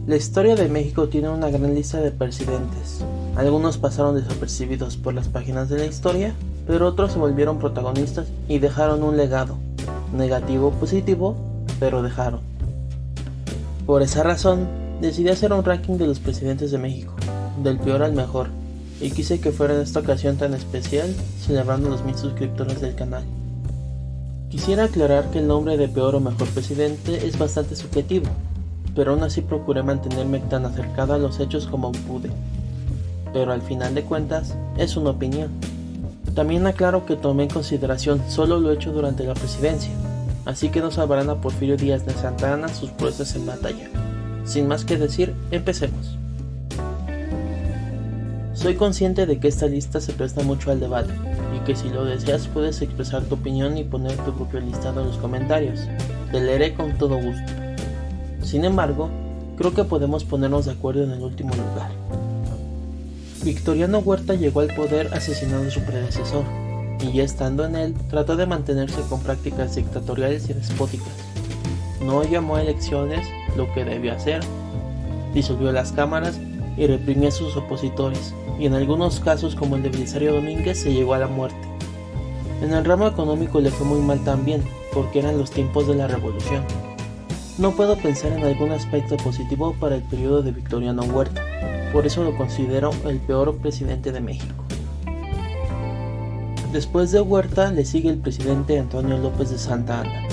La historia de México tiene una gran lista de presidentes. Algunos pasaron desapercibidos por las páginas de la historia, pero otros se volvieron protagonistas y dejaron un legado, negativo o positivo, pero dejaron. Por esa razón, decidí hacer un ranking de los presidentes de México, del peor al mejor, y quise que fuera en esta ocasión tan especial, celebrando los 1000 suscriptores del canal. Quisiera aclarar que el nombre de peor o mejor presidente es bastante subjetivo, pero aún así procuré mantenerme tan acercado a los hechos como pude. Pero al final de cuentas, es una opinión. También aclaro que tomé en consideración solo lo hecho durante la presidencia, así que no sabrán a Porfirio Díaz de Santa Anna sus proezas en batalla. Sin más que decir, empecemos. Soy consciente de que esta lista se presta mucho al debate, y que si lo deseas puedes expresar tu opinión y poner tu propio listado en los comentarios. Te leeré con todo gusto. Sin embargo, creo que podemos ponernos de acuerdo en el último lugar. Victoriano Huerta llegó al poder asesinando a su predecesor, y ya estando en él, trató de mantenerse con prácticas dictatoriales y despóticas. No llamó a elecciones, lo que debió hacer, disolvió las cámaras y reprimió a sus opositores, y en algunos casos como el de Belisario Domínguez se llegó a la muerte. En el ramo económico le fue muy mal también, porque eran los tiempos de la revolución. No puedo pensar en algún aspecto positivo para el periodo de Victoriano Huerta, por eso lo considero el peor presidente de México. Después de Huerta le sigue el presidente Antonio López de Santa Anna.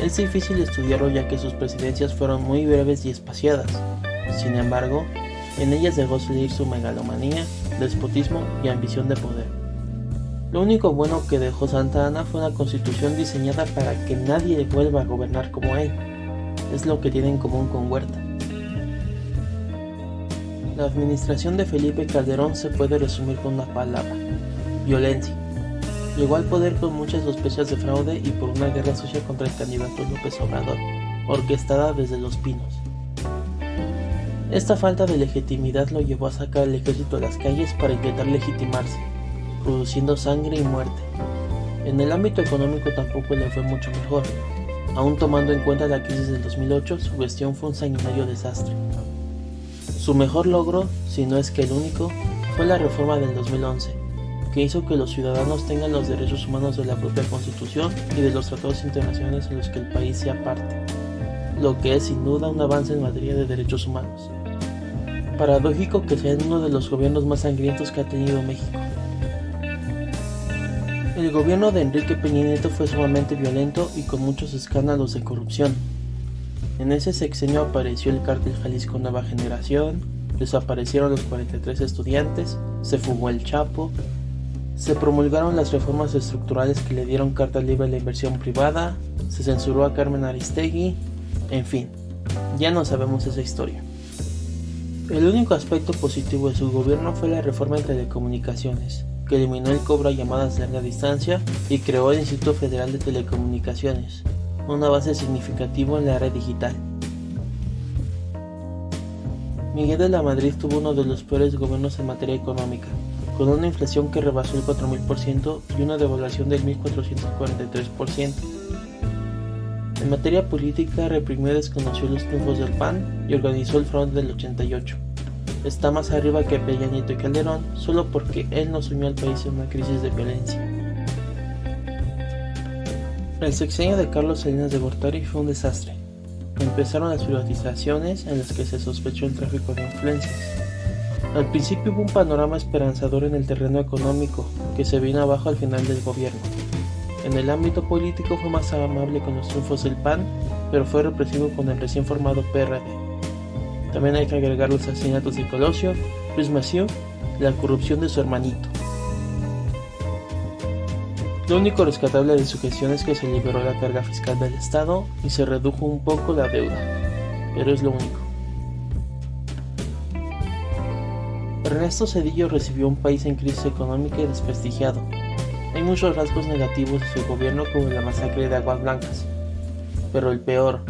Es difícil estudiarlo ya que sus presidencias fueron muy breves y espaciadas. Sin embargo, en ellas dejó salir su megalomanía, despotismo y ambición de poder. Lo único bueno que dejó Santa Anna fue una constitución diseñada para que nadie vuelva a gobernar como él. Es lo que tiene en común con Huerta. La administración de Felipe Calderón se puede resumir con una palabra: violencia. Llegó al poder con muchas sospechas de fraude y por una guerra sucia contra el candidato López Obrador, orquestada desde Los Pinos. Esta falta de legitimidad lo llevó a sacar al ejército a las calles para intentar legitimarse, produciendo sangre y muerte. En el ámbito económico tampoco le fue mucho mejor. Aún tomando en cuenta la crisis del 2008, su gestión fue un sanguinario desastre. Su mejor logro, si no es que el único, fue la reforma del 2011, que hizo que los ciudadanos tengan los derechos humanos de la propia Constitución y de los tratados internacionales en los que el país sea parte, lo que es sin duda un avance en materia de derechos humanos. Paradójico que sea uno de los gobiernos más sangrientos que ha tenido México. El gobierno de Enrique Peña Nieto fue sumamente violento y con muchos escándalos de corrupción. En ese sexenio apareció el cártel Jalisco Nueva Generación, desaparecieron los 43 estudiantes, se fugó el Chapo, se promulgaron las reformas estructurales que le dieron carta libre a la inversión privada, se censuró a Carmen Aristegui, en fin, ya no sabemos esa historia. El único aspecto positivo de su gobierno fue la reforma en telecomunicaciones, que eliminó el cobro a llamadas de larga distancia y creó el Instituto Federal de Telecomunicaciones, un avance significativo en la red digital. Miguel de la Madrid tuvo uno de los peores gobiernos en materia económica, con una inflación que rebasó el 4000% y una devaluación del 1443%. En materia política, reprimió y desconoció los triunfos del PAN y organizó el Frente del 88. Está más arriba que Peña Nieto y Calderón, solo porque él no sumió al país en una crisis de violencia. El sexenio de Carlos Salinas de Gortari fue un desastre. Empezaron las privatizaciones en las que se sospechó el tráfico de influencias. Al principio hubo un panorama esperanzador en el terreno económico, que se vino abajo al final del gobierno. En el ámbito político fue más amable con los triunfos del PAN, pero fue represivo con el recién formado PRD. También hay que agregar los asesinatos de Colosio, Luis Massieu y la corrupción de su hermanito. Lo único rescatable de su gestión es que se liberó la carga fiscal del Estado y se redujo un poco la deuda, pero es lo único. Ernesto Zedillo recibió un país en crisis económica y desprestigiado. Hay muchos rasgos negativos de su gobierno como la masacre de Aguas Blancas, pero el peor,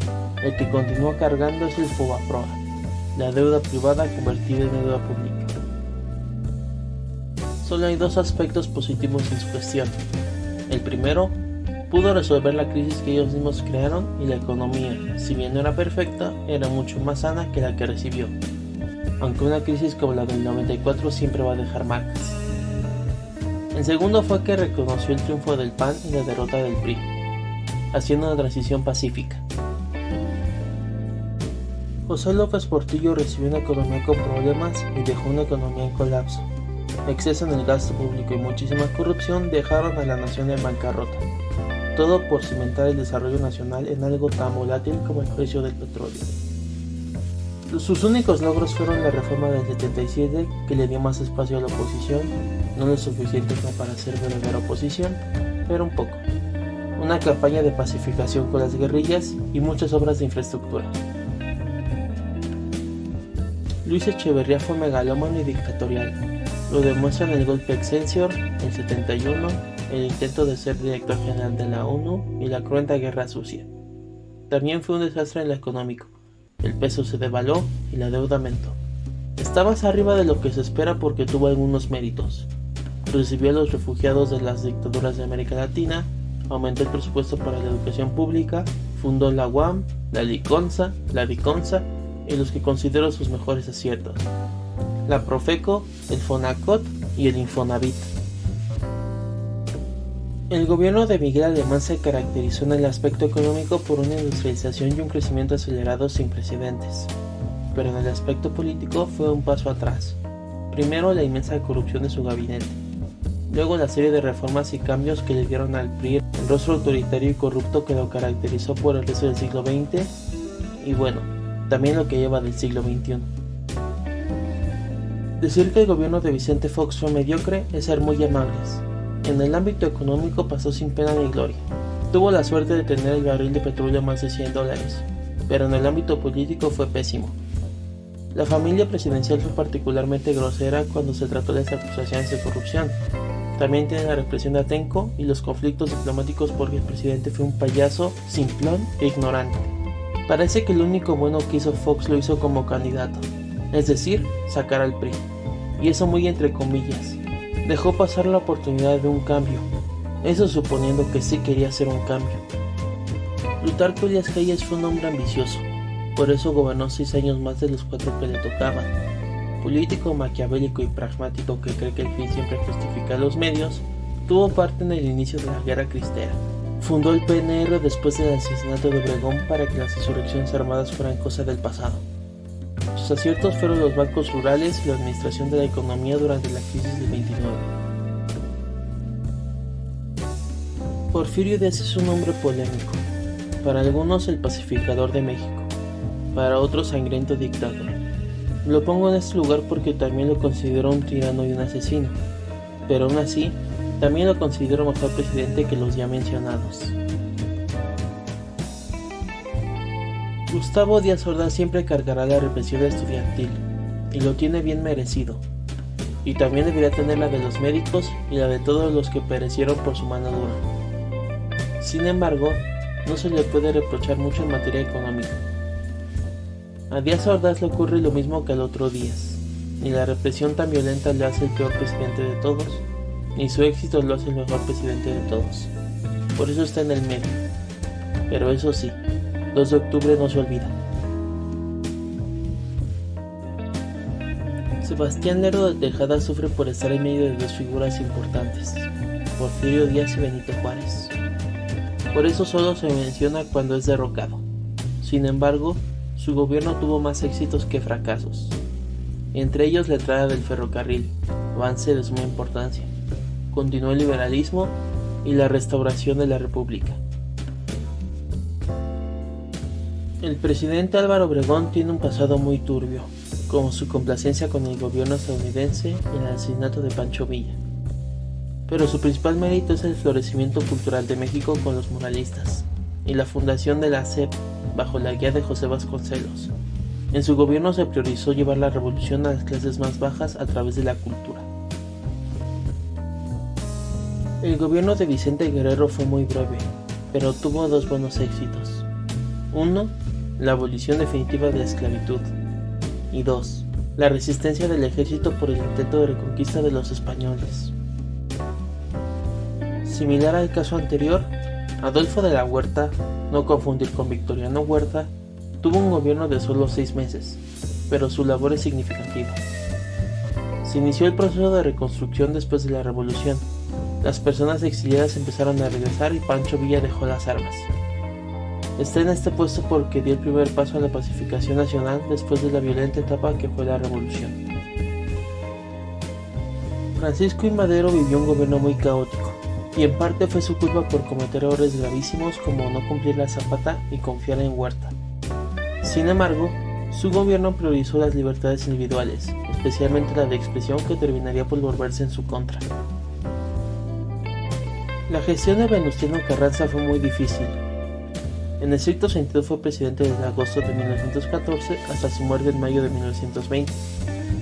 el que continúa cargando es el Fobaproa, la deuda privada convertida en deuda pública. Solo hay dos aspectos positivos en su gestión. El primero, Pudo resolver la crisis que ellos mismos crearon y la economía, si bien no era perfecta, era mucho más sana que la que recibió. Aunque una crisis como la del 94 siempre va a dejar marcas. El segundo fue que reconoció el triunfo del PAN y la derrota del PRI, haciendo una transición pacífica. José López Portillo recibió una economía con problemas y dejó una economía en colapso. Exceso en el gasto público y muchísima corrupción dejaron a la nación en bancarrota. Todo por cimentar el desarrollo nacional en algo tan volátil como el precio del petróleo. Sus únicos logros fueron la reforma del 77, que le dio más espacio a la oposición, no lo suficiente como para ser verdadera oposición, pero un poco. Una campaña de pacificación con las guerrillas y muchas obras de infraestructura. Luis Echeverría fue megalómano y dictatorial. Lo demuestran el golpe Excelsior, el 71, el intento de ser director general de la ONU y la cruenta guerra sucia. También fue un desastre en lo económico. El peso se devaluó y la deuda aumentó. Está más arriba de lo que se espera porque tuvo algunos méritos. Recibió a los refugiados de las dictaduras de América Latina, aumentó el presupuesto para la educación pública, fundó la UAM, la Liconza, la Viconza y los que considero sus mejores aciertos: la Profeco, el Fonacot y el Infonavit. El gobierno de Miguel Alemán se caracterizó en el aspecto económico por una industrialización y un crecimiento acelerado sin precedentes, pero en el aspecto político fue un paso atrás. Primero, la inmensa corrupción de su gabinete, luego la serie de reformas y cambios que le dieron al PRI el rostro autoritario y corrupto que lo caracterizó por el resto del siglo XX y bueno, también lo que lleva del siglo XXI. Decir que el gobierno de Vicente Fox fue mediocre es ser muy amables. En el ámbito económico pasó sin pena ni gloria. Tuvo la suerte de tener el barril de petróleo a más de $100, pero en el ámbito político fue pésimo. La familia presidencial fue particularmente grosera cuando se trató de las acusaciones de corrupción. También tiene la represión de Atenco y los conflictos diplomáticos porque el presidente fue un payaso, simplón e ignorante. Parece que lo único bueno que hizo Fox lo hizo como candidato, es decir, sacar al PRI, y eso muy entre comillas. Dejó pasar la oportunidad de un cambio, eso suponiendo que sí quería hacer un cambio. Plutarco Elías Calles fue un hombre ambicioso, por eso gobernó 6 años más de los 4 que le tocaban. Político maquiavélico y pragmático que cree que el fin siempre justifica los medios, tuvo parte en el inicio de la Guerra Cristera. Fundó el PNR después del asesinato de Obregón para que las insurrecciones armadas fueran cosa del pasado. Sus aciertos fueron los bancos rurales y la administración de la economía durante la crisis del 29. Porfirio Díaz es un hombre polémico. Para algunos el pacificador de México, para otros sangriento dictador. Lo pongo en este lugar porque también lo considero un tirano y un asesino, pero aún así, también lo considero mejor presidente que los ya mencionados. Gustavo Díaz Ordaz siempre cargará la represión estudiantil, y lo tiene bien merecido, y también debería tener la de los médicos y la de todos los que perecieron por su mano dura. Sin embargo, no se le puede reprochar mucho en materia económica. A Díaz Ordaz le ocurre lo mismo que al otro Díaz, ni la represión tan violenta le hace el peor presidente de todos, ni su éxito lo hace el mejor presidente de todos. Por eso está en el medio. Pero eso sí, 2 de octubre no se olvida. Sebastián Lerdo de Tejada sufre por estar en medio de 2 figuras importantes, Porfirio Díaz y Benito Juárez. Por eso solo se menciona cuando es derrocado. Sin embargo, su gobierno tuvo más éxitos que fracasos, entre ellos la entrada del ferrocarril, avance de suma importancia, continuó el liberalismo y la restauración de la República. El presidente Álvaro Obregón tiene un pasado muy turbio, como su complacencia con el gobierno estadounidense y el asesinato de Pancho Villa. Pero su principal mérito es el florecimiento cultural de México con los muralistas y la fundación de la SEP bajo la guía de José Vasconcelos. En su gobierno se priorizó llevar la revolución a las clases más bajas a través de la cultura. El gobierno de Vicente Guerrero fue muy breve, pero tuvo 2 buenos éxitos. 1. La abolición definitiva de la esclavitud. Y 2. La resistencia del ejército por el intento de reconquista de los españoles. Similar al caso anterior, Adolfo de la Huerta, no confundir con Victoriano Huerta, tuvo un gobierno de solo 6 meses, pero su labor es significativa. Se inició el proceso de reconstrucción después de la Revolución. Las personas exiliadas empezaron a regresar y Pancho Villa dejó las armas. Está en este puesto porque dio el primer paso a la pacificación nacional después de la violenta etapa que fue la Revolución. Francisco I. Madero vivió un gobierno muy caótico, y en parte fue su culpa por cometer errores gravísimos como no cumplir la zapata y confiar en Huerta. Sin embargo, su gobierno priorizó las libertades individuales, especialmente la de expresión, que terminaría por volverse en su contra. La gestión de Venustiano Carranza fue muy difícil. En estricto sentido fue presidente desde agosto de 1914 hasta su muerte en mayo de 1920.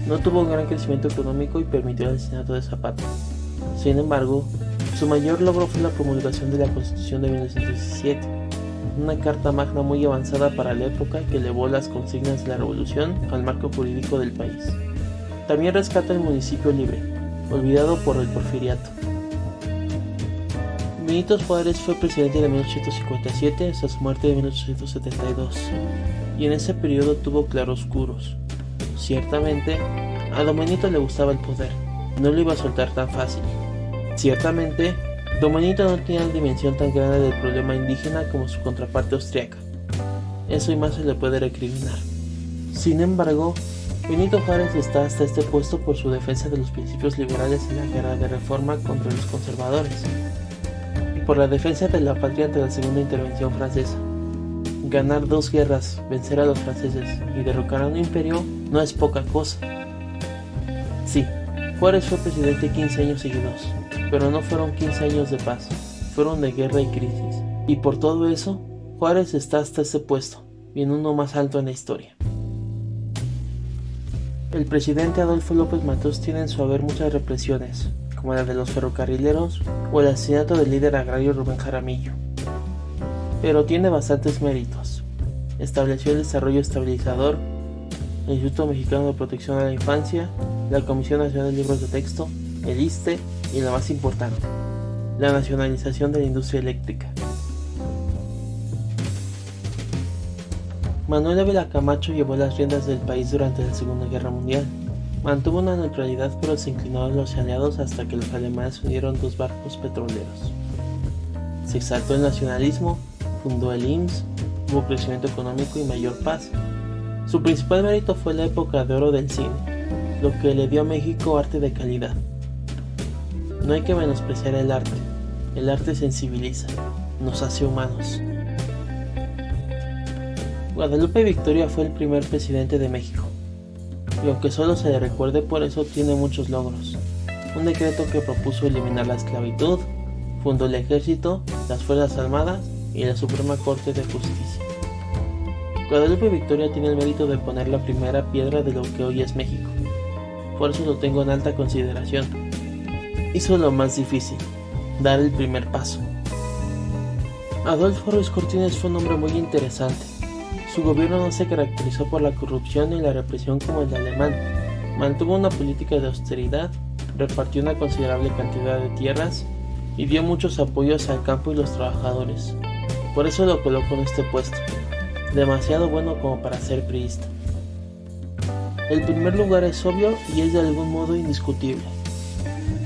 No tuvo un gran crecimiento económico y permitió el asesinato de Zapata. Sin embargo, su mayor logro fue la promulgación de la Constitución de 1917, una carta magna muy avanzada para la época que elevó las consignas de la Revolución al marco jurídico del país. También rescata el municipio libre, olvidado por el porfiriato. Benito Juárez fue presidente de 1857 hasta su muerte de 1872, y en ese periodo tuvo claroscuros. Ciertamente, a Don Benito le gustaba el poder, no lo iba a soltar tan fácil. Ciertamente, Don Benito no tenía la dimensión tan grande del problema indígena como su contraparte austriaca. Eso y más se le puede recriminar. Sin embargo, Benito Juárez está hasta este puesto por su defensa de los principios liberales en la guerra de reforma contra los conservadores, y por la defensa de la patria ante la segunda intervención francesa. Ganar 2 guerras, vencer a los franceses y derrocar a un imperio no es poca cosa. Sí, Juárez fue presidente 15 años seguidos, pero no fueron 15 años de paz, fueron de guerra y crisis. Y por todo eso, Juárez está hasta ese puesto, y en uno más alto en la historia. El presidente Adolfo López Mateos tiene en su haber muchas represiones, como la de los ferrocarrileros o el asesinato del líder agrario Rubén Jaramillo. Pero tiene bastantes méritos. Estableció el desarrollo estabilizador, el Instituto Mexicano de Protección a la Infancia, la Comisión Nacional de Libros de Texto, el ISSSTE y la más importante, la nacionalización de la industria eléctrica. Manuel Ávila Camacho llevó las riendas del país durante la Segunda Guerra Mundial. Mantuvo una neutralidad, pero se inclinó a los aliados hasta que los alemanes unieron 2 barcos petroleros. Se exaltó el nacionalismo, fundó el IMSS, hubo crecimiento económico y mayor paz. Su principal mérito fue la época de oro del cine, lo que le dio a México arte de calidad. No hay que menospreciar el arte sensibiliza, nos hace humanos. Guadalupe Victoria fue el primer presidente de México, y aunque solo se le recuerde por eso, tiene muchos logros. Un decreto que propuso eliminar la esclavitud, fundó el ejército, las fuerzas armadas y la Suprema Corte de Justicia. Guadalupe Victoria tiene el mérito de poner la primera piedra de lo que hoy es México. Por eso lo tengo en alta consideración. Hizo lo más difícil, dar el primer paso. Adolfo Ruiz Cortines fue un hombre muy interesante. Su gobierno no se caracterizó por la corrupción y la represión como el alemán. Mantuvo una política de austeridad, repartió una considerable cantidad de tierras y dio muchos apoyos al campo y los trabajadores. Por eso lo coloco en este puesto, demasiado bueno como para ser priista. El primer lugar es obvio y es de algún modo indiscutible.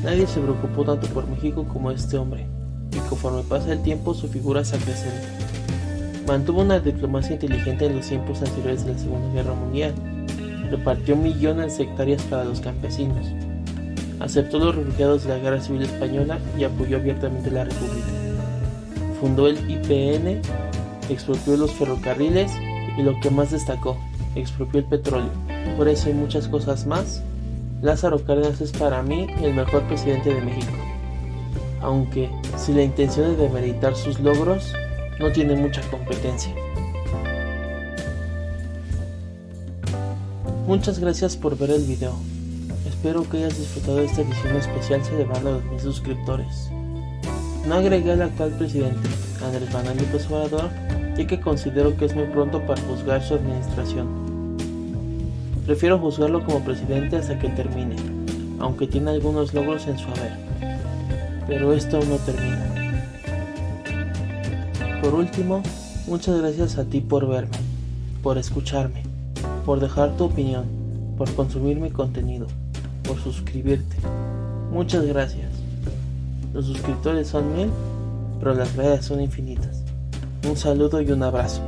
Nadie se preocupó tanto por México como este hombre, y conforme pasa el tiempo su figura se acrecenta. Mantuvo una diplomacia inteligente en los tiempos anteriores de la Segunda Guerra Mundial, repartió millones de hectáreas para los campesinos, aceptó los refugiados de la Guerra Civil Española y apoyó abiertamente la República. Fundó el IPN, expropió los ferrocarriles y lo que más destacó, expropió el petróleo. Por eso y muchas cosas más, Lázaro Cárdenas es para mí el mejor presidente de México. Aunque, si la intención es demeritar sus logros, no tiene mucha competencia. Muchas gracias por ver el video. Espero que hayas disfrutado de esta edición especial celebrando a los 1000 suscriptores. No agregué al actual presidente, Andrés Manuel López Obrador, ya que considero que es muy pronto para juzgar su administración. Prefiero juzgarlo como presidente hasta que termine, aunque tiene algunos logros en su haber. Pero esto aún no termina. Por último, muchas gracias a ti por verme, por escucharme, por dejar tu opinión, por consumir mi contenido, por suscribirte. Muchas gracias. Los suscriptores son 1000, pero las gracias son infinitas. Un saludo y un abrazo.